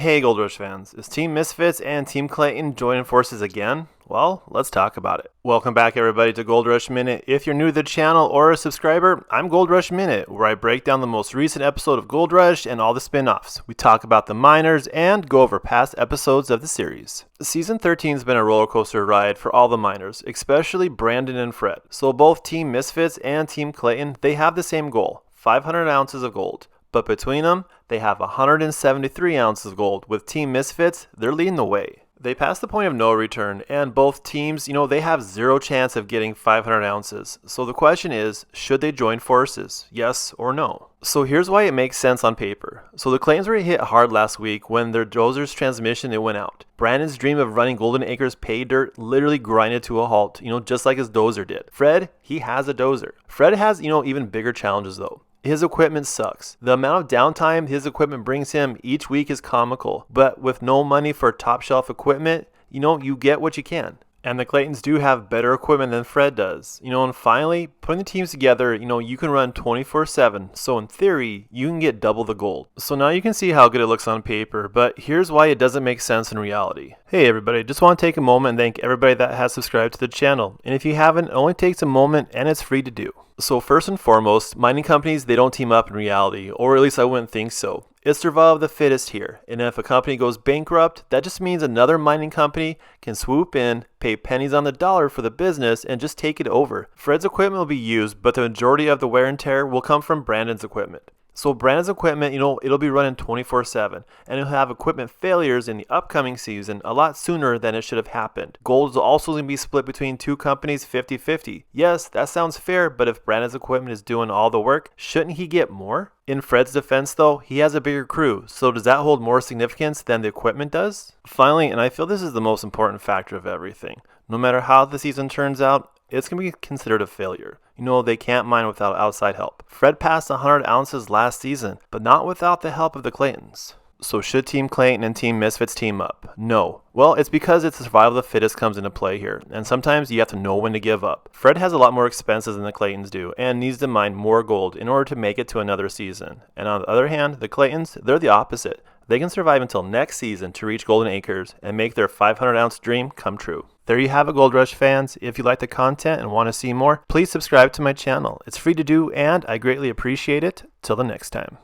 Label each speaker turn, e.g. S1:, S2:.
S1: Hey Gold Rush fans, is Team Misfits and Team Clayton joining forces again? Well, let's talk about it. Welcome back everybody to Gold Rush Minute. If you're new to the channel or a subscriber, I'm Gold Rush Minute, where I break down the most recent episode of Gold Rush and all the spin-offs. We talk about the miners and go over past episodes of the series. Season 13 has been a roller coaster ride for all the miners, especially Brandon and Fred. So both Team Misfits and Team Clayton, they have the same goal, 500 ounces of gold. But between them, they have 173 ounces of gold. With Team Misfits, they're leading the way. They passed the point of no return, and both teams, they have zero chance of getting 500 ounces. So the question is, should they join forces? Yes or no? So here's why it makes sense on paper. So the Claytons were hit hard last week when their dozer's transmission went out. Brandon's dream of running Golden Acres pay dirt literally grinded to a halt, just like his dozer did. Fred, he has a dozer. Fred has, even bigger challenges though. His equipment sucks. The amount of downtime his equipment brings him each week is comical, but with no money for top shelf equipment, you get what you can. And the Claytons do have better equipment than Fred does. And finally, putting the teams together, you can run 24/7. So in theory, you can get double the gold. So now you can see how good it looks on paper, but here's why it doesn't make sense in reality. Hey everybody, just want to take a moment and thank everybody that has subscribed to the channel. And if you haven't, it only takes a moment and it's free to do. So first and foremost, mining companies, they don't team up in reality, or at least I wouldn't think so. It's survival of the fittest here, and if a company goes bankrupt, that just means another mining company can swoop in, pay pennies on the dollar for the business, and just take it over. Fred's equipment will be used, but the majority of the wear and tear will come from Brandon's equipment. So Brandon's equipment, it'll be running 24/7, and it'll have equipment failures in the upcoming season a lot sooner than it should have happened. Gold is also going to be split between two companies 50-50. Yes, that sounds fair, but if Brandon's equipment is doing all the work, shouldn't he get more? In Fred's defense though, he has a bigger crew, so does that hold more significance than the equipment does? Finally, and I feel this is the most important factor of everything, no matter how the season turns out, it's going to be considered a failure. They can't mine without outside help. Fred passed 100 ounces last season, but not without the help of the Claytons. So should Team Clayton and Team Misfits team up? No. Well, it's because it's the survival of the fittest comes into play here, and sometimes you have to know when to give up. Fred has a lot more expenses than the Claytons do, and needs to mine more gold in order to make it to another season. And on the other hand, the Claytons, they're the opposite. They can survive until next season to reach Golden Acres and make their 500 ounce dream come true. There you have it, Gold Rush fans. If you like the content and want to see more, please subscribe to my channel. It's free to do and I greatly appreciate it. Till the next time.